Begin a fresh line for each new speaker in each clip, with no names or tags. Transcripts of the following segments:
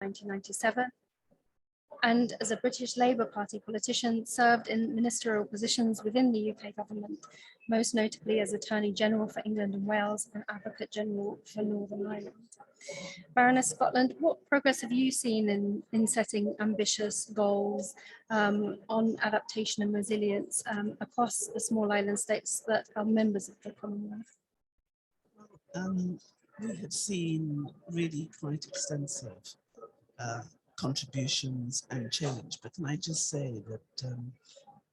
1997, and as a British Labour Party politician, served in ministerial positions within the UK government, most notably as Attorney General for England and Wales and Advocate General for Northern Ireland. Baroness Scotland, what progress have you seen in setting ambitious goals on adaptation and resilience across the small island states that are members of the Commonwealth?
We have seen really quite extensive contributions and change, but can I just say that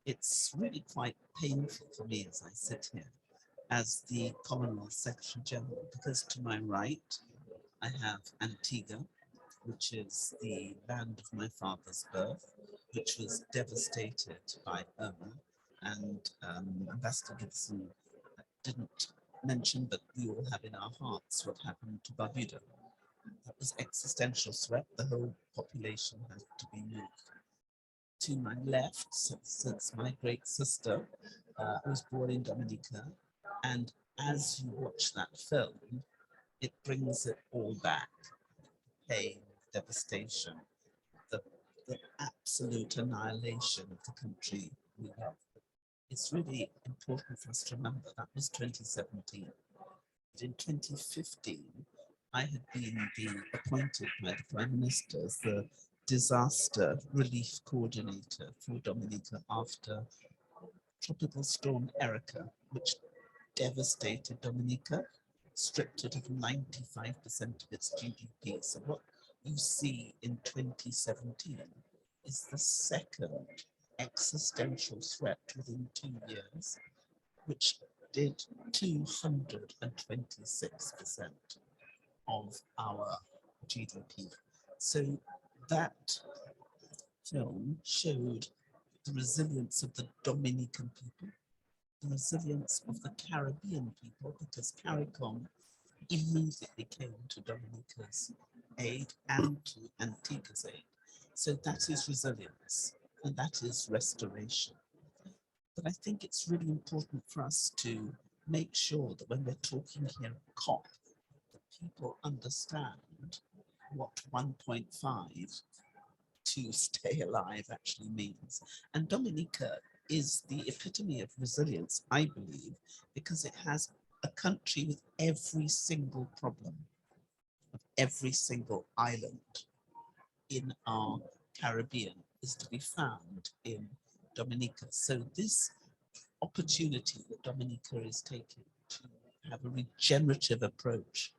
it's really quite painful for me as I sit here as the Commonwealth Secretary General, because to my right I have Antigua, which is the land of my father's birth, which was devastated by Irma, and Ambassador Gibson didn't mention, but we all have in our hearts what happened to Barbuda. That was existential threat. The whole population had to be moved. To my left, since my great sister was born in Dominica, and as you watch that film, it brings it all back. Pain, devastation, the absolute annihilation of the country we love. It's really important for us to remember that was 2017. In 2015, I had been appointed by the Prime Minister as the disaster relief coordinator for Dominica after Tropical Storm Erica, which devastated Dominica, stripped it of 95% of its GDP. So what you see in 2017 is the second existential threat within 2 years, which did 226% of our GDP. So that film showed the resilience of the Dominican people, the resilience of the Caribbean people, because CARICOM immediately came to Dominica's aid and to Antigua's aid. So that is resilience, and that is restoration. But I think it's really important for us to make sure that when we're talking here at COP, that people understand what 1.5 to stay alive actually means. And Dominica is the epitome of resilience, I believe, because it has a country with every single problem of every single island in our Caribbean is to be found in Dominica. So this opportunity that Dominica is taking to have a regenerative approach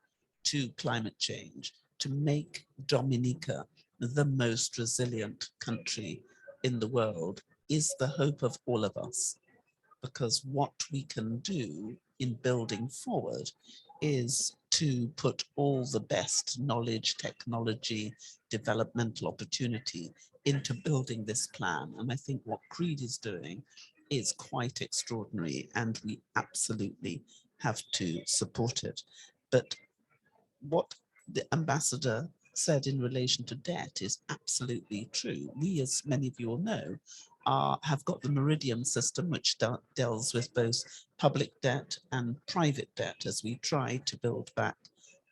to climate change, to make Dominica the most resilient country in the world, is the hope of all of us. Because what we can do in building forward is to put all the best knowledge, technology, developmental opportunity into building this plan. And I think what CREED is doing is quite extraordinary, and we absolutely have to support it. But what the ambassador said in relation to debt is absolutely true. We, as many of you will know, have got the Meridian system, which deals with both public debt and private debt as we try to build back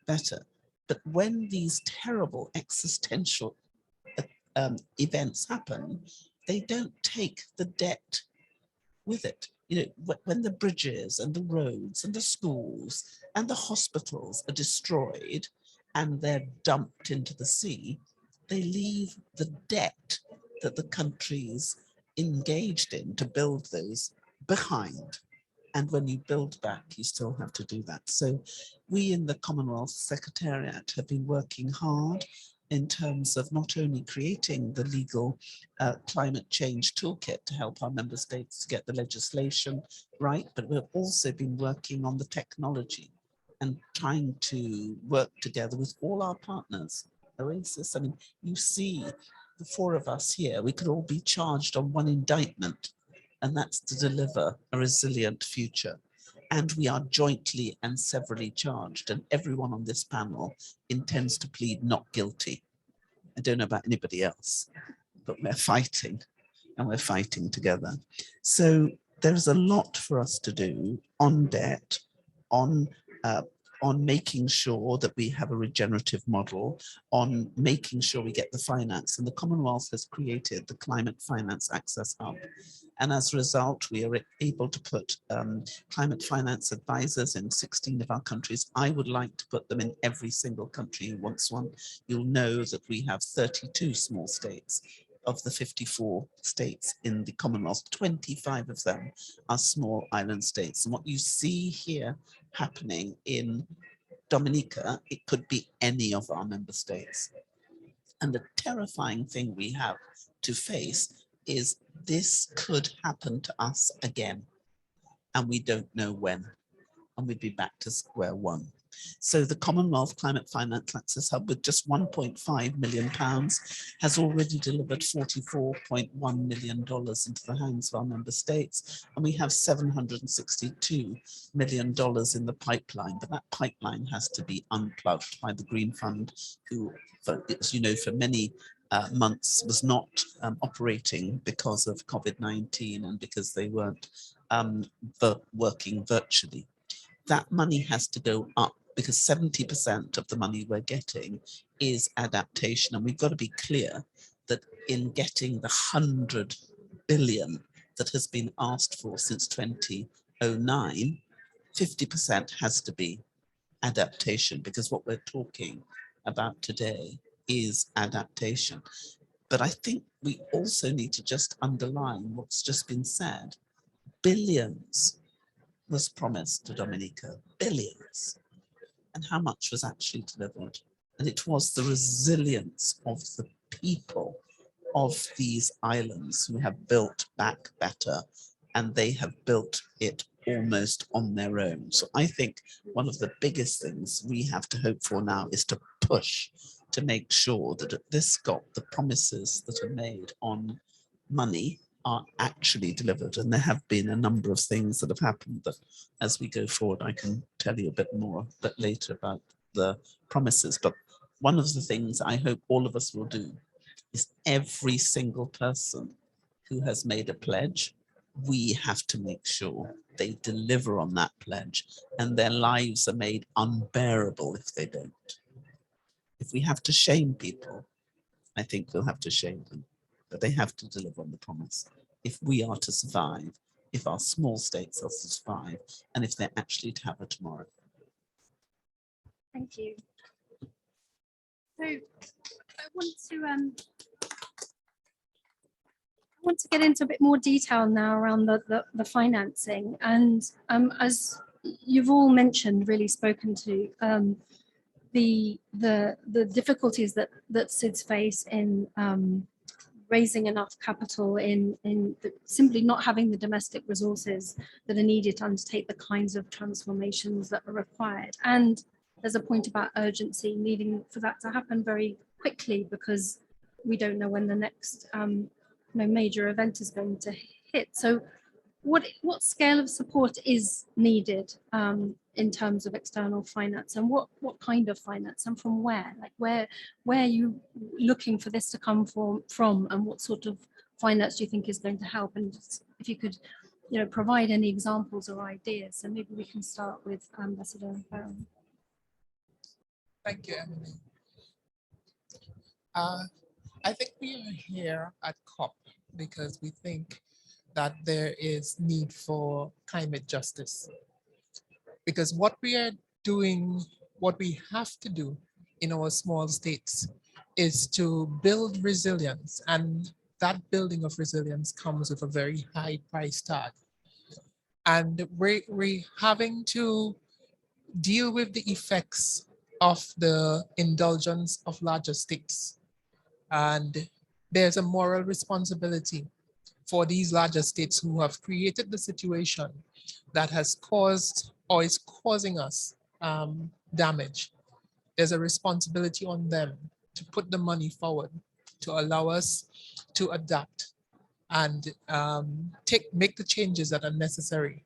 better. But when these terrible existential events happen, they don't take the debt with it. You know, when the bridges and the roads and the schools and the hospitals are destroyed and they're dumped into the sea, they leave the debt that the countries engaged in to build those behind. And when you build back, you still have to do that. So we in the Commonwealth Secretariat have been working hard in terms of not only creating the legal climate change toolkit to help our member states to get the legislation right, but we've also been working on the technology and trying to work together with all our partners. Oasis, I mean, you see the four of us here, we could all be charged on one indictment, and that's to deliver a resilient future. And we are jointly and severally charged, and everyone on this panel intends to plead not guilty. I don't know about anybody else, but we're fighting, and we're fighting together. So there's a lot for us to do on debt, on on making sure that we have a regenerative model, on making sure we get the finance. And the Commonwealth has created the Climate Finance Access Hub. And as a result, we are able to put climate finance advisors in 16 of our countries. I would like to put them in every single country who wants one. You'll know that we have 32 small states. Of the 54 states in the Commonwealth, 25 of them are small island states. And what you see here happening in Dominica, it could be any of our member states. And the terrifying thing we have to face is this could happen to us again, and we don't know when, and we'd be back to square one. So the Commonwealth Climate Finance Access Hub, with just £1.5 million, has already delivered $44.1 million into the hands of our member states, and we have $762 million in the pipeline. But that pipeline has to be unplugged by the Green Fund, who, as you know, for many months was not operating because of COVID-19 and because they weren't working virtually. That money has to go up because 70% of the money we're getting is adaptation. And we've got to be clear that in getting the 100 billion that has been asked for since 2009, 50% has to be adaptation, because what we're talking about today is adaptation. But I think we also need to just underline what's just been said. Billions was promised to Dominica, billions. And how much was actually delivered? And it was the resilience of the people of these islands who have built back better, and they have built it almost on their own. So I think one of the biggest things we have to hope for now is to push to make sure that at this COP, the promises that are made on money are actually delivered. And there have been a number of things that have happened that as we go forward, I can tell you a bit more a bit later about the promises. But one of the things I hope all of us will do is every single person who has made a pledge, we have to make sure they deliver on that pledge and their lives are made unbearable if they don't. If we have to shame people, I think we'll have to shame them. But they have to deliver on the promise. If we are to survive, if our small states are to survive, and if they're actually to have a tomorrow.
Thank you. So I want to get into a bit more detail now around the financing. And as you've all mentioned, really spoken to the difficulties that SIDS face in raising enough capital, in simply not having the domestic resources that are needed to undertake the kinds of transformations that are required. And there's a point about urgency, needing for that to happen very quickly, because we don't know when the next major event is going to hit. So what scale of support is needed in terms of external finance, and what kind of finance, and from where? Like where are you looking for this to come from, and what sort of finance do you think is going to help? And if you could, provide any examples or ideas. So maybe we can start with Ambassador Barron.
Thank you, Emily. I think we are here at COP because we think that there is need for climate justice. Because what we are doing, what we have to do in our small states is to build resilience. And that building of resilience comes with a very high price tag. And we're having to deal with the effects of the indulgence of larger states. And there's a moral responsibility for these larger states who have created the situation that has caused or is causing us damage. There's a responsibility on them to put the money forward to allow us to adapt and make the changes that are necessary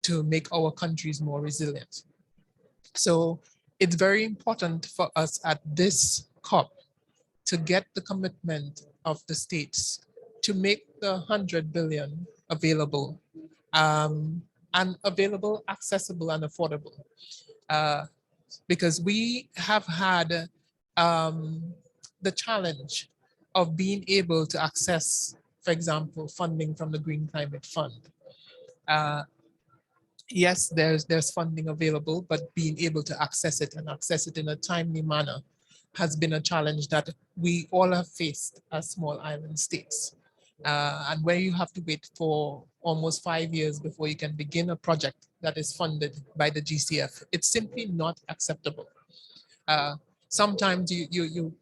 to make our countries more resilient. So it's very important for us at this COP to get the commitment of the states to make the 100 billion available, and available, accessible, and affordable. because we have had the challenge of being able to access, for example, funding from the Green Climate Fund. Yes, there's funding available, but being able to access it and access it in a timely manner has been a challenge that we all have faced as small island states. And where you have to wait for almost 5 years before you can begin a project that is funded by the GCF, it's simply not acceptable. Sometimes you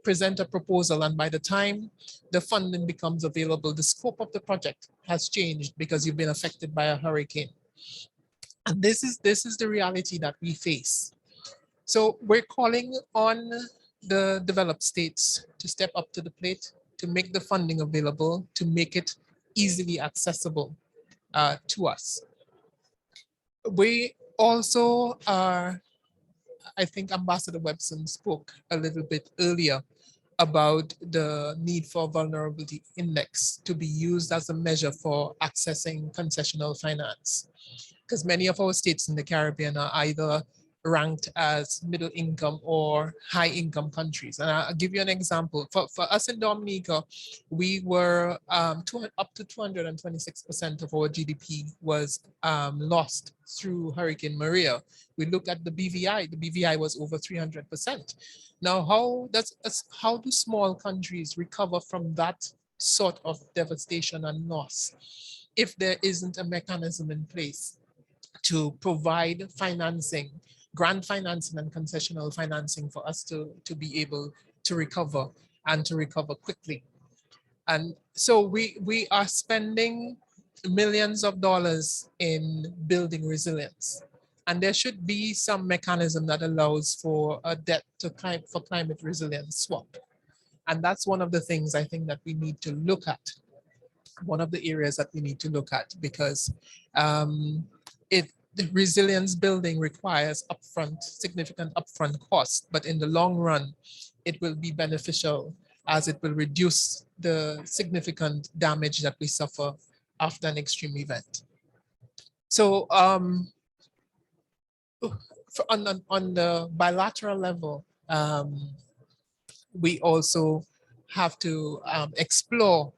present a proposal, and by the time the funding becomes available, the scope of the project has changed because you've been affected by a hurricane. And this is the reality that we face. So we're calling on the developed states to step up to the plate, to make the funding available, to make it easily accessible to us. We also are, I think Ambassador Webson spoke a little bit earlier about the need for vulnerability index to be used as a measure for accessing concessional finance, because many of our states in the Caribbean are either ranked as middle income or high income countries. And I'll give you an example. For us in Dominica, we were up to 226% of our GDP was lost through Hurricane Maria. We look at the BVI was over 300%. Now, how do small countries recover from that sort of devastation and loss if there isn't a mechanism in place to provide financing, grant financing and concessional financing for us to be able to recover and to recover quickly? And so we are spending millions of dollars in building resilience. And there should be some mechanism that allows for a debt to for climate resilience swap. And that's one of the things I think that we need to look at. One of the areas that we need to look at, because the resilience building requires significant upfront cost, but in the long run, it will be beneficial as it will reduce the significant damage that we suffer after an extreme event. So on the bilateral level, we also have to explore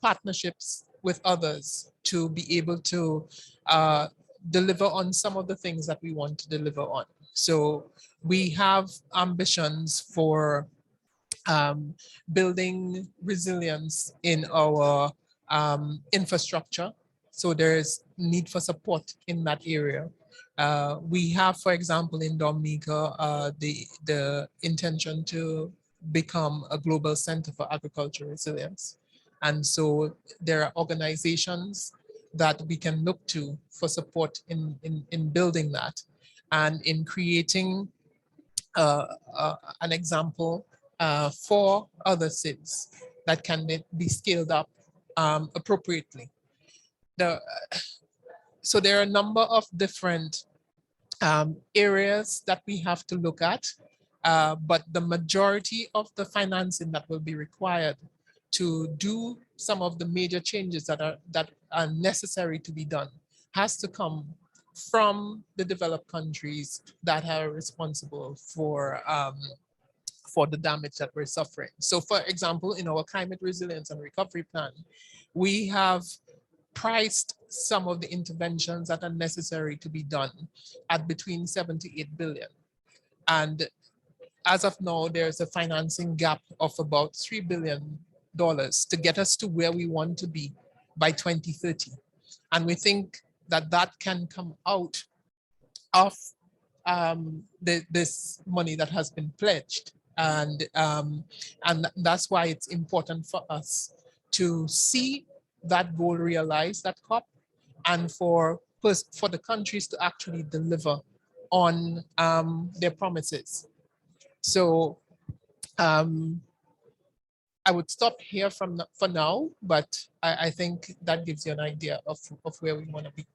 partnerships with others to be able to deliver on some of the things that we want to deliver on. So we have ambitions for building resilience in our infrastructure. So there's need for support in that area. We have, for example, in Dominica, the intention to become a global center for agricultural resilience. And so there are organizations that we can look to for support in building that and in creating an example for other cities that can be scaled up appropriately. So there are a number of different areas that we have to look at, but the majority of the financing that will be required to do some of the major changes that are necessary to be done has to come from the developed countries that are responsible for the damage that we're suffering. So for example, in our climate resilience and recovery plan, we have priced some of the interventions that are necessary to be done at between 7 to 8 billion. And as of now, there's a financing gap of about $3 billion to get us to where we want to be by 2030. And we think that that can come out of this money that has been pledged. And that's why it's important for us to see that goal realized at COP, and for the countries to actually deliver on their promises. So I would stop here for now, but I think that gives you an idea of where we want to be.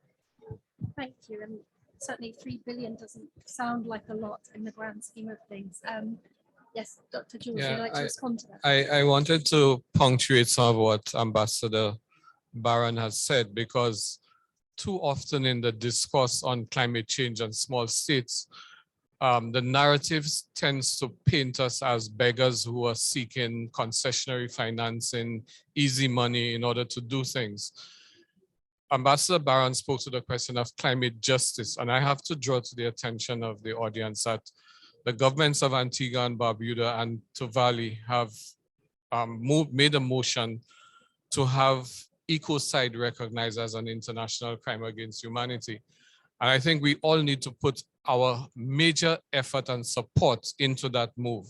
Thank you. And certainly 3 billion doesn't sound like a lot in the grand scheme of things. Yes, Dr. Jules, would you like to respond to that?
I wanted to punctuate some of what Ambassador Barron has said, because too often in the discourse on climate change and small states, the narratives tends to paint us as beggars who are seeking concessionary financing, easy money in order to do things. Ambassador Barron spoke to the question of climate justice, and I have to draw to the attention of the audience that the governments of Antigua and Barbuda and Tuvalu have made a motion to have ecocide recognized as an international crime against humanity. And I think we all need to put our major effort and support into that move,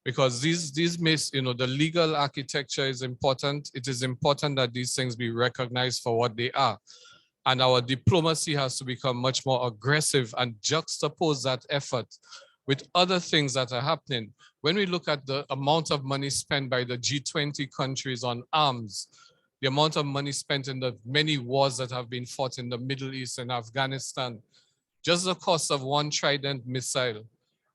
because these makes, you know, the legal architecture is important. It is important that these things be recognized for what they are. And our diplomacy has to become much more aggressive and juxtapose that effort with other things that are happening. When we look at the amount of money spent by the G20 countries on arms, the amount of money spent in the many wars that have been fought in the Middle East and Afghanistan, just the cost of one Trident missile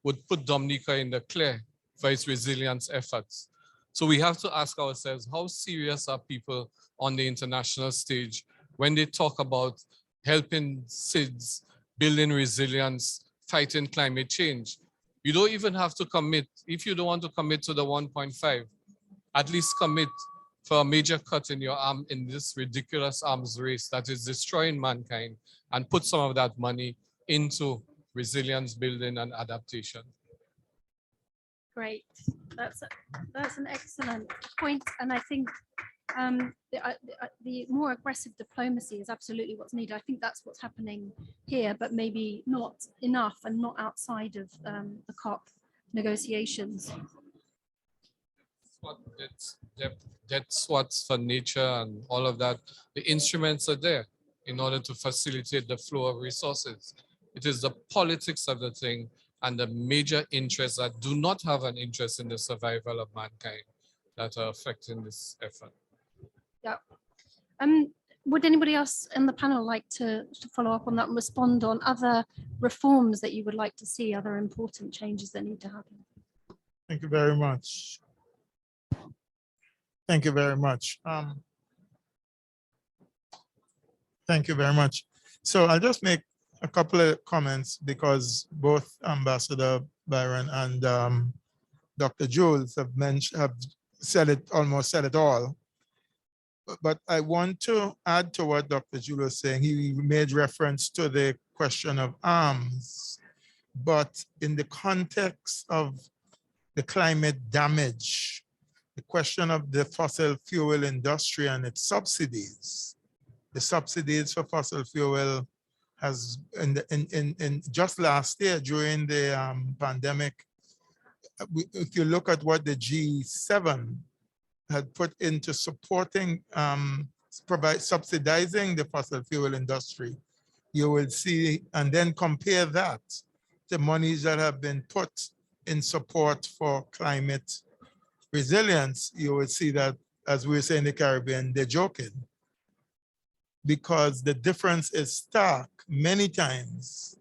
would put Dominica in the clear for its resilience efforts. So we have to ask ourselves, how serious are people on the international stage when they talk about helping SIDS, building resilience, fighting climate change? You don't even have to commit. If you don't want to commit to the 1.5, at least commit for a major cut in your arm in this ridiculous arms race that is destroying mankind, and put some of that money into resilience building and adaptation.
Great, that's an excellent point, and I think the more aggressive diplomacy is absolutely what's needed. I think that's what's happening here, but maybe not enough and not outside of the COP negotiations.
Debt swaps for nature and all of that. The instruments are there in order to facilitate the flow of resources. It is the politics of the thing and the major interests that do not have an interest in the survival of mankind that are affecting this effort.
Yeah. Would anybody else in the panel like to follow up on that and respond on other reforms that you would like to see, other important changes that need to happen?
Thank you very much. Thank you very much. Thank you very much. So I'll just make a couple of comments because both Ambassador Byron and Dr. Jules have almost said it all. But I want to add to what Dr. Jules was saying. He made reference to the question of arms, but in the context of the climate damage, the question of the fossil fuel industry and its subsidies. The subsidies for fossil fuel has, in just last year during the pandemic, if you look at what the G7 had put into supporting, subsidizing the fossil fuel industry, you will see, and then compare that to monies that have been put in support for climate resilience, you will see that, as we say in the Caribbean, they're joking. Because the difference is stark many times.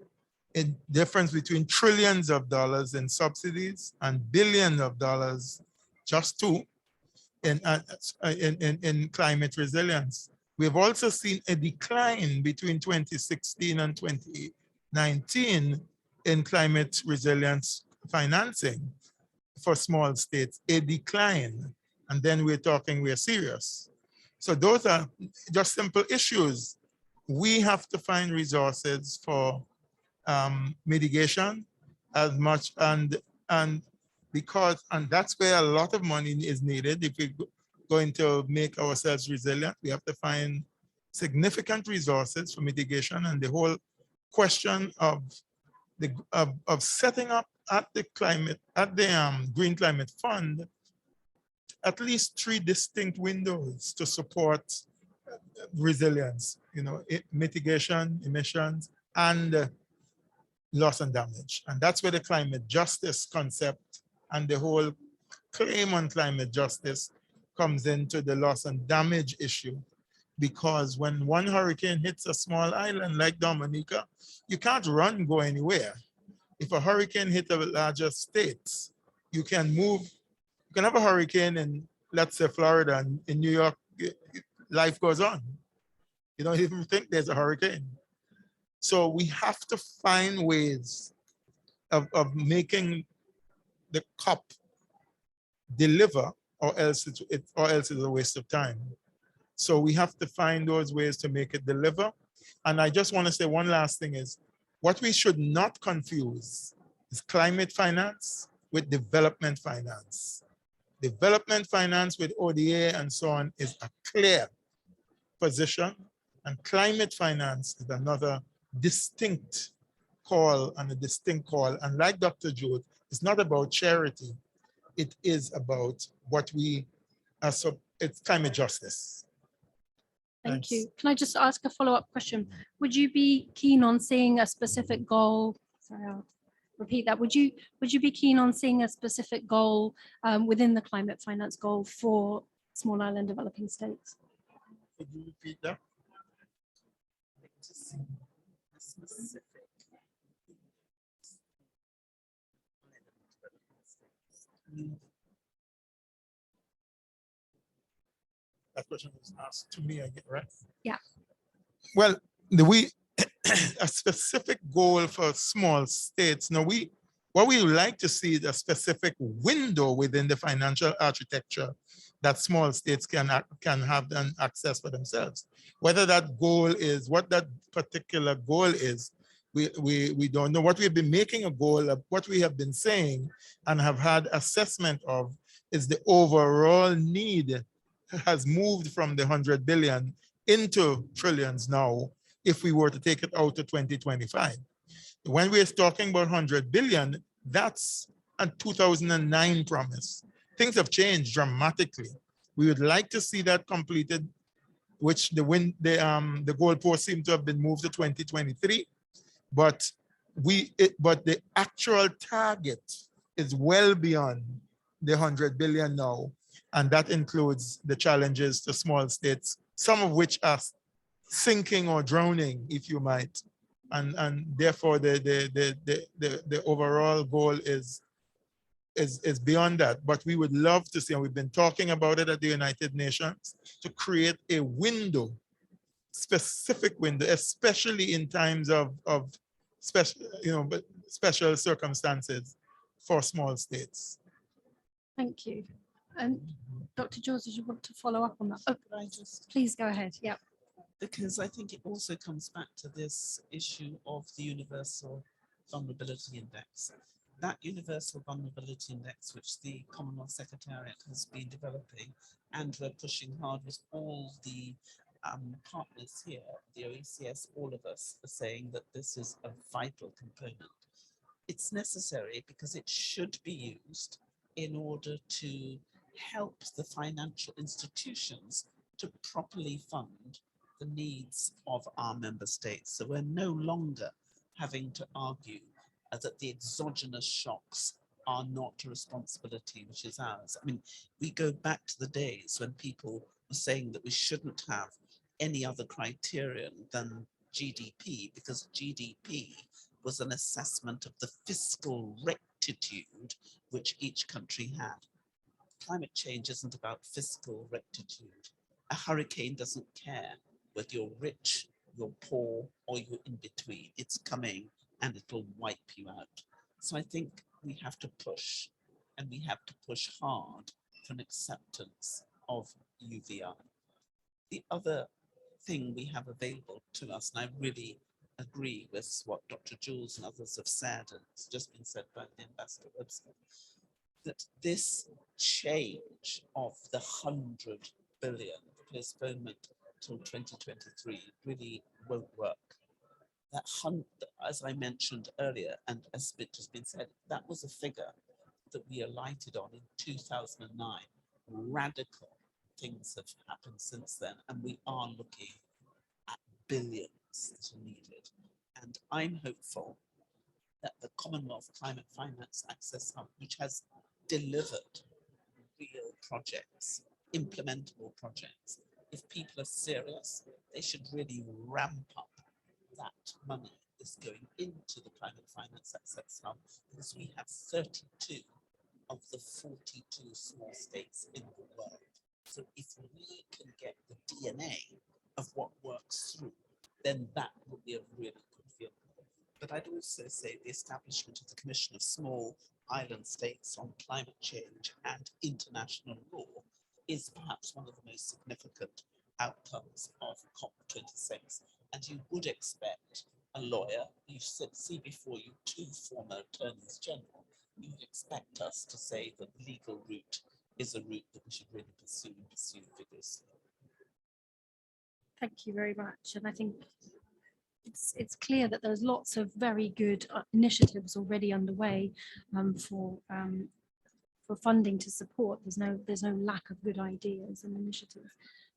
A difference between trillions of dollars in subsidies and billions of dollars, just two, in climate resilience. We've also seen a decline between 2016 and 2019 in climate resilience financing for small states, a decline. And then we're serious. So those are just simple issues. We have to find resources for mitigation as much, and that's where a lot of money is needed. If we're going to make ourselves resilient, we have to find significant resources for mitigation, and the whole question of setting up at the Green Climate Fund at least 3 distinct windows to support resilience, mitigation, emissions, and loss and damage. And that's where the climate justice concept and the whole claim on climate justice comes into the loss and damage issue. Because when one hurricane hits a small island like Dominica, you can't go anywhere. If a hurricane hits a larger state, you can move. You can have a hurricane in, let's say, Florida, and in New York, life goes on. You don't even think there's a hurricane. So we have to find ways of making the COP deliver, or else it's a waste of time. So we have to find those ways to make it deliver. And I just want to say one last thing is, what we should not confuse is climate finance with development finance. Development finance with ODA and so on is a clear position, and climate finance is another distinct call and a distinct call. And like Dr. Jude, it's not about charity. It is about what we are, so it's climate justice.
Thank
Thanks.
you. Can I just ask a follow-up question? Would you be keen on seeing a specific goal? Sorry, I'll repeat that. Would you be keen on seeing a specific goal within the climate finance goal for small island developing states?
Could you repeat that? That question was asked to me again, right?
Yeah.
Well, a specific goal for small states. Now, what we would like to see is a specific window within the financial architecture that small states can have an access for themselves. Whether that goal is, what that particular goal is, we don't know. What we've been making a goal of, what we have been saying and have had assessment of, is the overall need has moved from the 100 billion into trillions now, if we were to take it out to 2025. When we're talking about 100 billion, that's a 2009 promise. Things have changed dramatically. We would like to see that completed, which the goalpost seemed to have been moved to 2023, but the actual target is well beyond the 100 billion now, and that includes the challenges to small states, some of which are sinking or drowning, if you might, and therefore the overall goal is beyond that. But we would love to see, and we've been talking about it at the United Nations, to create a window, specific window, especially in times of special circumstances for small states.
Thank you. And Dr. George, did you want to follow up on that? Oh,
Could I just,
please go ahead. Yeah.
because I think it also comes back to this issue of the Universal Vulnerability Index. That Universal Vulnerability Index, which the Commonwealth Secretariat has been developing, and we're pushing hard with all the partners here, the OECS, all of us are saying that this is a vital component. It's necessary because it should be used in order to help the financial institutions to properly fund the needs of our member states. So we're no longer having to argue that the exogenous shocks are not a responsibility which is ours. I mean, we go back to the days when people were saying that we shouldn't have any other criterion than GDP, because GDP was an assessment of the fiscal rectitude which each country had. Climate change isn't about fiscal rectitude. A hurricane doesn't care whether you're rich, you're poor, or you're in between. It's coming and it'll wipe you out. So I think we have to push, and we have to push hard for an acceptance of UVI. The other thing we have available to us, and I really agree with what Dr. Jules and others have said, and it's just been said by the Ambassador Webster, that this change of the 100 billion postponement till 2023 really won't work. That as I mentioned earlier, and as it has been said, that was a figure that we alighted on in 2009. Radical things have happened since then, and we are looking at billions that are needed. And I'm hopeful that the Commonwealth Climate Finance Access Hub, which has delivered real projects, implementable projects, if people are serious, they should really ramp up that money is going into the Climate Finance Access Hub, because we have 32 of the 42 small states in the world. So if we can get the DNA of what works through, then that would be a really good feeling. But I'd also say the establishment of the Commission of Small Island States on Climate Change and International Law is perhaps one of the most significant outcomes of COP26. And you would expect a lawyer, you see before you two former attorneys general, you would expect us to say that the legal route is a route that we should really pursue and pursue vigorously.
Thank you very much. And I think it's clear that there's lots of very good initiatives already underway for funding to support. There's no lack of good ideas and initiatives.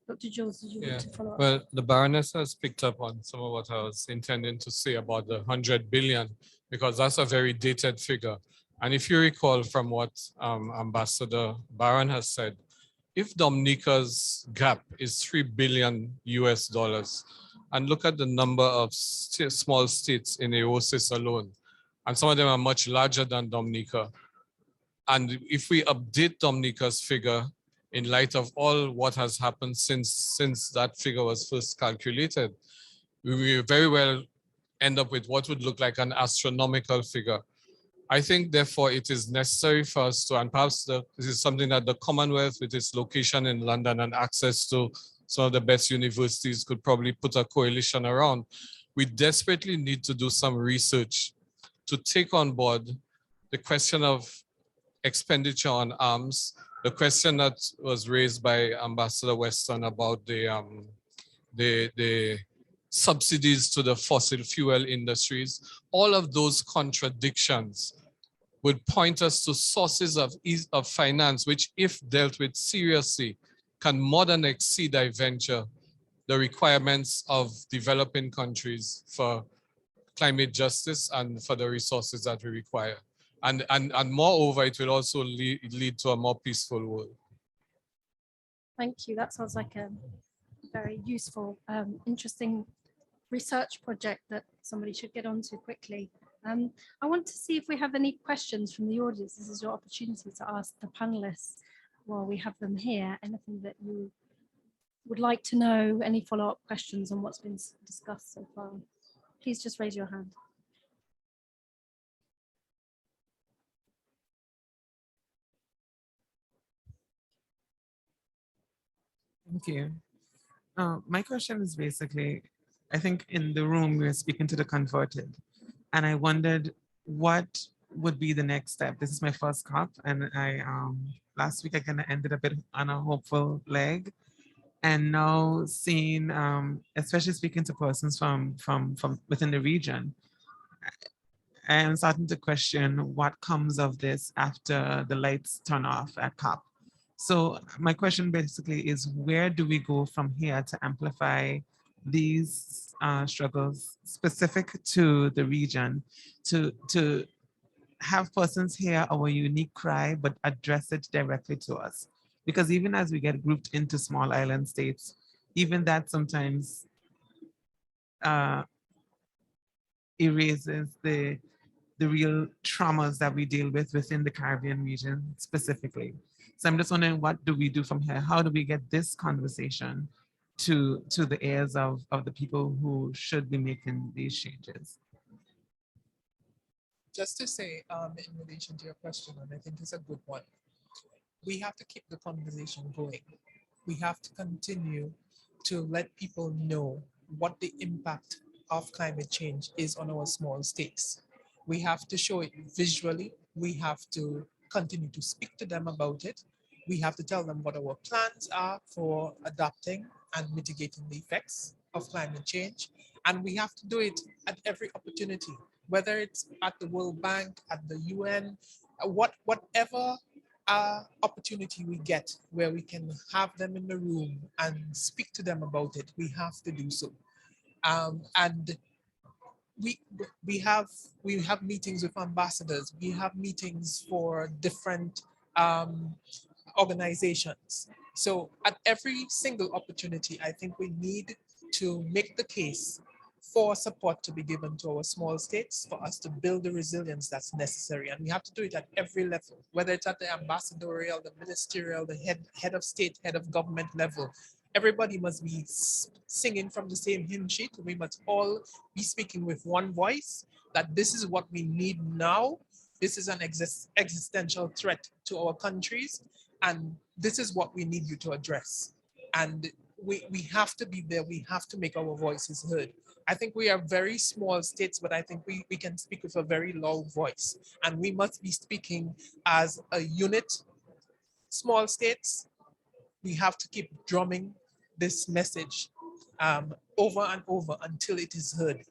Dr. Jules, did you want to follow up?
Well, the Baroness has picked up on some of what I was intending to say about the 100 billion, because that's a very dated figure. And if you recall from what Ambassador Barron has said, if Dominica's gap is $3 billion US, and look at the number of small states in AOSIS alone, and some of them are much larger than Dominica. And if we update Dominica's figure in light of all what has happened since that figure was first calculated, we will very well end up with what would look like an astronomical figure. I think, therefore, it is necessary for us to, and perhaps this is something that the Commonwealth, with its location in London and access to some of the best universities, could probably put a coalition around. We desperately need to do some research to take on board the question of expenditure on arms, the question that was raised by Ambassador Weston about the subsidies to the fossil fuel industries. All of those contradictions would point us to sources of finance, which, if dealt with seriously, can more than exceed, I venture, the requirements of developing countries for climate justice and for the resources that we require. And moreover, it will also lead to a more peaceful world.
Thank you. That sounds like a very useful, interesting research project that somebody should get onto quickly. I want to see if we have any questions from the audience. This is your opportunity to ask the panelists while we have them here. Anything that you would like to know, any follow-up questions on what's been discussed so far? Please just raise your hand.
Thank you. My question is basically, I think in the room we were speaking to the converted, and I wondered what would be the next step. This is my first COP, and I last week I kind of ended a bit on a hopeful leg, and now seeing, especially speaking to persons from within the region, I am starting to question what comes of this after the lights turn off at COP. So my question basically is, where do we go from here to amplify these struggles specific to the region, to have persons hear our unique cry, but address it directly to us? Because even as we get grouped into small island states, even that sometimes erases the real traumas that we deal with within the Caribbean region specifically. So I'm just wondering, what do we do from here? How do we get this conversation to the ears of the people who should be making these changes?
Just to say, in relation to your question, and I think it's a good one, we have to keep the conversation going. We have to continue to let people know what the impact of climate change is on our small states. We have to show it visually. We have to continue to speak to them about it. We have to tell them what our plans are for adapting and mitigating the effects of climate change. And we have to do it at every opportunity, whether it's at the World Bank, at the UN, whatever opportunity we get where we can have them in the room and speak to them about it, we have to do so. And we have meetings with ambassadors. We have meetings for different organizations. So at every single opportunity, I think we need to make the case for support to be given to our small states for us to build the resilience that's necessary. And we have to do it at every level, whether it's at the ambassadorial, the ministerial, the head of state, head of government level. Everybody must be singing from the same hymn sheet. We must all be speaking with one voice that this is what we need now. This is an existential threat to our countries, and this is what we need you to address. And we have to be there. We have to make our voices heard. I think we are very small states, but I think we can speak with a very loud voice. And we must be speaking as a unit. Small states, we have to keep drumming this message over and over until it is heard.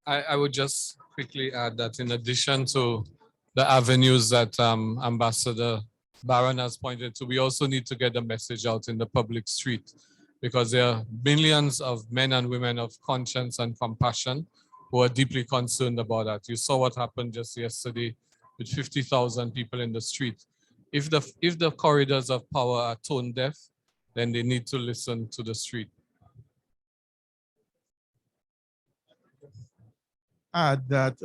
I would just quickly add that in addition to the avenues that Ambassador Barron has pointed to, we also need to get the message out in the public street, because there are millions of men and women of conscience and compassion who are deeply concerned about that. You saw what happened just yesterday with 50,000 people in the street. If the corridors of power are tone deaf, then they need to listen to the street.
Add that,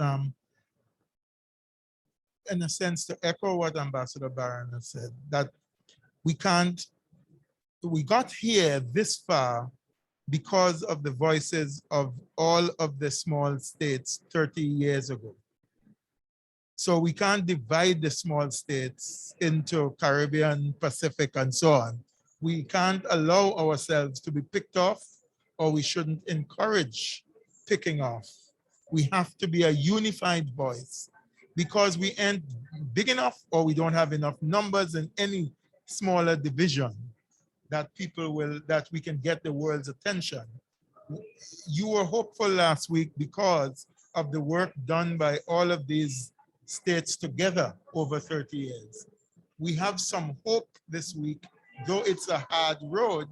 in a sense, to echo what Ambassador Barron has said, that we got here this far because of the voices of all of the small states 30 years ago. So we can't divide the small states into Caribbean, Pacific, and so on. We can't allow ourselves to be picked off, or we shouldn't encourage picking off. We have to be a unified voice, because we ain't big enough or we don't have enough numbers in any smaller division that we can get the world's attention. You were hopeful last week because of the work done by all of these states together over 30 years. We have some hope this week, though it's a hard road.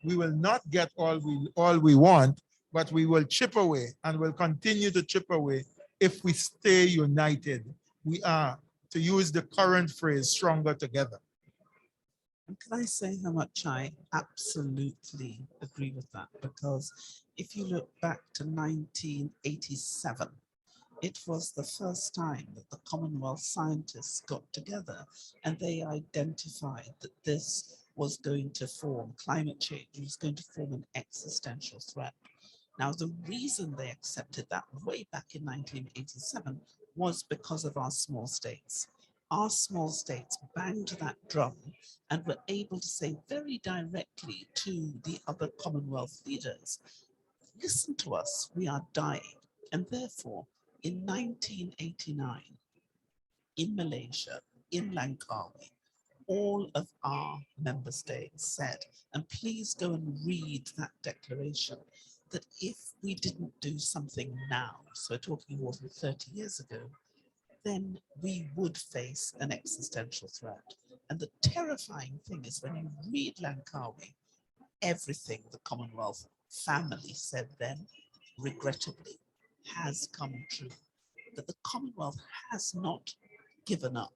We will not get all we want, but we will chip away and will continue to chip away if we stay united. We are, to use the current phrase, stronger together.
And can I say how much I absolutely agree with that? Because if you look back to 1987, it was the first time that the Commonwealth scientists got together and they identified that this was going to form, climate change was going to form an existential threat. Now, the reason they accepted that way back in 1987 was because of our small states. Our small states banged that drum and were able to say very directly to the other Commonwealth leaders, listen to us, we are dying. And therefore, in 1989, in Malaysia, in Langkawi, all of our member states said, and please go and read that declaration, that if we didn't do something now, so talking more than 30 years ago, then we would face an existential threat. And the terrifying thing is when you read Langkawi, everything the Commonwealth family said then, regrettably, has come true. That the Commonwealth has not given up.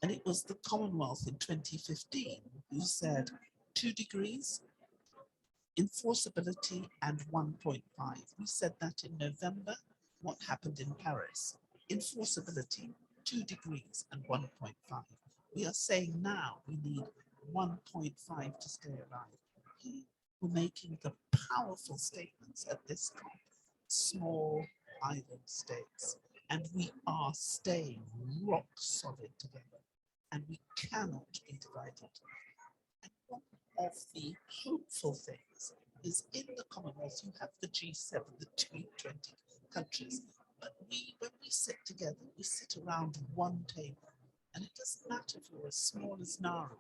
And it was the Commonwealth in 2015 who said 2 degrees, enforceability, and 1.5. We said that in November. What happened in Paris? Enforceability, 2 degrees and 1.5. We are saying now we need 1.5 to stay alive. We're making the powerful statements at this COP, small island states, and we are staying rock solid together, and we cannot be divided. And one of the hopeful things is in the Commonwealth, you have the G7, the G20 countries, but when we sit together, we sit around one table, and it doesn't matter if you're as small as Nauru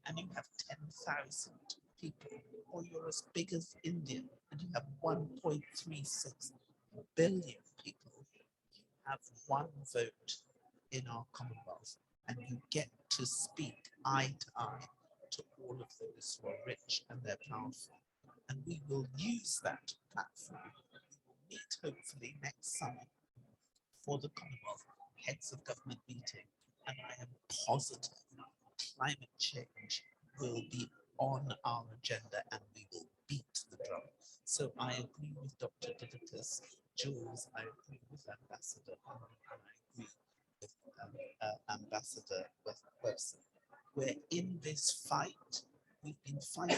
and you have 10,000 people, or you're as big as India and you have 1.36 billion people. You have one vote in our Commonwealth, and you get to speak eye to eye to all of those who are rich and they're powerful. And we will use that platform. We will meet hopefully next summer for the Commonwealth Heads of Government meeting. And I am positive climate change will be on our agenda and we will beat the drum. So I agree with Dr. Divitas, Jules, I agree with Ambassador Harman, and I agree with Ambassador Webson. We're in this fight we've been fighting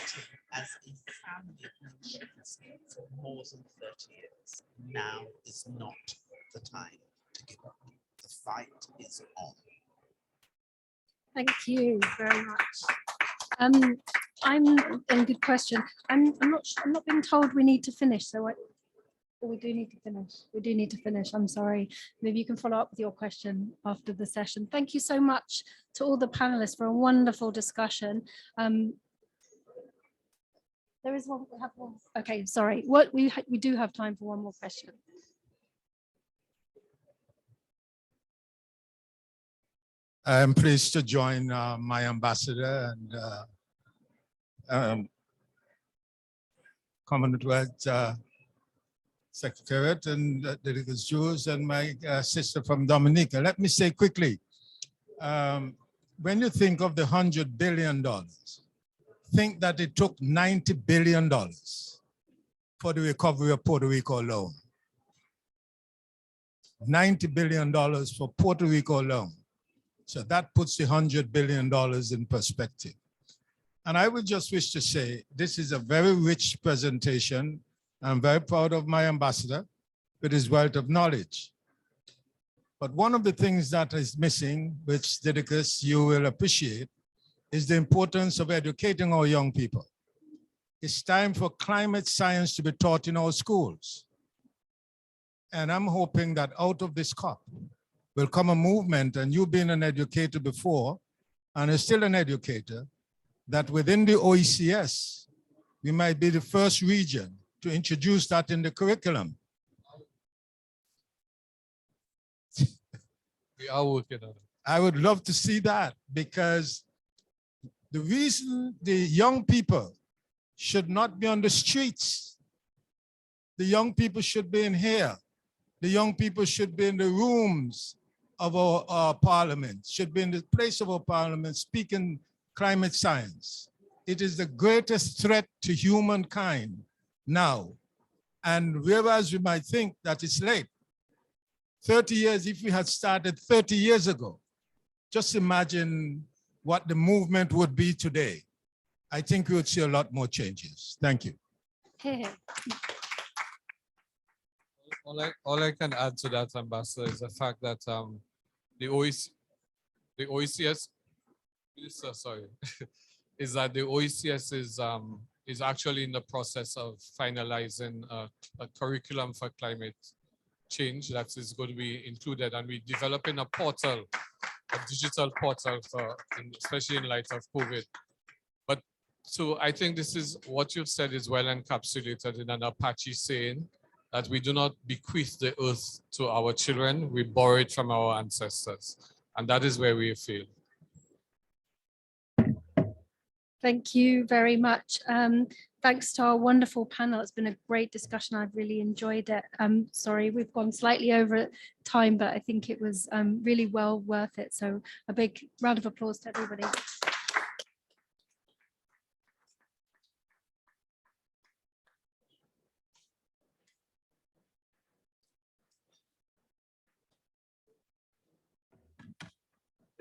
as a family of nations for more than 30 years. Now is not the time to give up. The fight is on.
Thank you very much. And good question. I'm not being told we need to finish, so we do need to finish. We do need to finish. I'm sorry. Maybe you can follow up with your question after the session. Thank you so much to all the panelists for a wonderful discussion. There is one. We have one. Okay, sorry. What we do have time for one more question.
I'm pleased to join my ambassador and Commonwealth Secretariat and Delegates Jews and my sister from Dominica. Let me say quickly, when you think of the $100 billion, think that it took $90 billion for the recovery of Puerto Rico alone. $90 billion for Puerto Rico alone. So that puts the $100 billion in perspective. And I would just wish to say, this is a very rich presentation. I'm very proud of my ambassador with his wealth of knowledge. But one of the things that is missing, which Didicus, you will appreciate, is the importance of educating our young people. It's time for climate science to be taught in our schools. And I'm hoping that out of this COP will come a movement, and you've been an educator before, and are still an educator, that within the OECS, we might be the first region to introduce that in the curriculum.
We are working on it.
I would love to see that, because the reason the young people should not be on the streets, the young people should be in here, the young people should be in the rooms of our parliament, should be in the place of our parliament speaking climate science. It is the greatest threat to humankind now. And whereas we might think that it's late, 30 years, if we had started 30 years ago, just imagine what the movement would be today. I think we would see a lot more changes. Thank you.
All I can add to that, Ambassador, is the fact that the OECS, sorry, is that the OECS is actually in the process of finalizing a curriculum for climate change that is going to be included, and we're developing a portal, a digital portal for, especially in light of COVID. But so I think this is what you've said is well encapsulated in an Apache saying that we do not bequeath the earth to our children, we borrow it from our ancestors. And that is where we feel.
Thank you very much. Thanks to our wonderful panel. It's been a great discussion. I've really enjoyed it. Sorry, we've gone slightly over time, but I think it was really well worth it. So a big round of applause to everybody.